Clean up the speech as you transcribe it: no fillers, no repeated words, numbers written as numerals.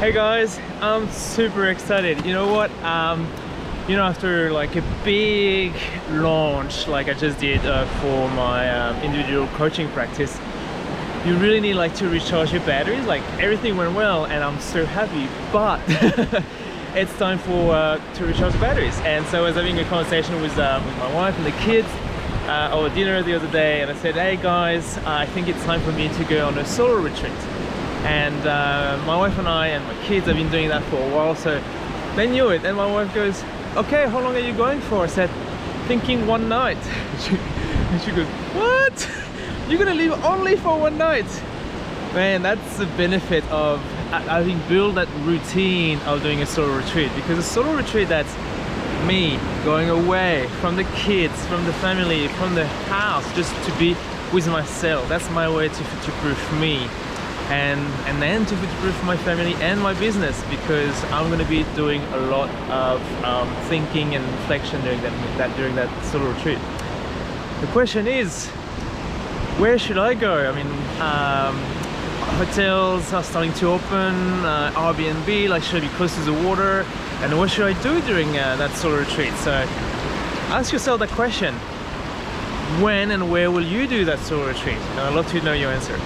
Hey guys, I'm super excited. You know what? After like a big launch like I just did for my individual coaching practice, you really need like to recharge your batteries. Like everything went well and I'm so happy, but it's time for to recharge the batteries. And so I was having a conversation with my wife and the kids over dinner the other day, and I said, hey guys, I think it's time for me to go on a solo retreat. And my wife and I and my kids have been doing that for a while, so they knew it. And my wife goes, okay, how long are you going for? I said, thinking one night. And she goes, what? You're gonna leave only for one night? Man, that's the benefit of having built that routine of doing a solo retreat. Because a solo retreat, that's me going away from the kids, from the family, from the house, just to be with myself. That's my way to future-proof me. And then to future-proof my family and my business, because I'm going to be doing a lot of thinking and reflection during that solo retreat. The question is, where should I go? I mean, hotels are starting to open, Airbnb, like should I be close to the water? And what should I do during that solo retreat? So ask yourself that question. When and where will you do that solo retreat? And I'd love to know your answer.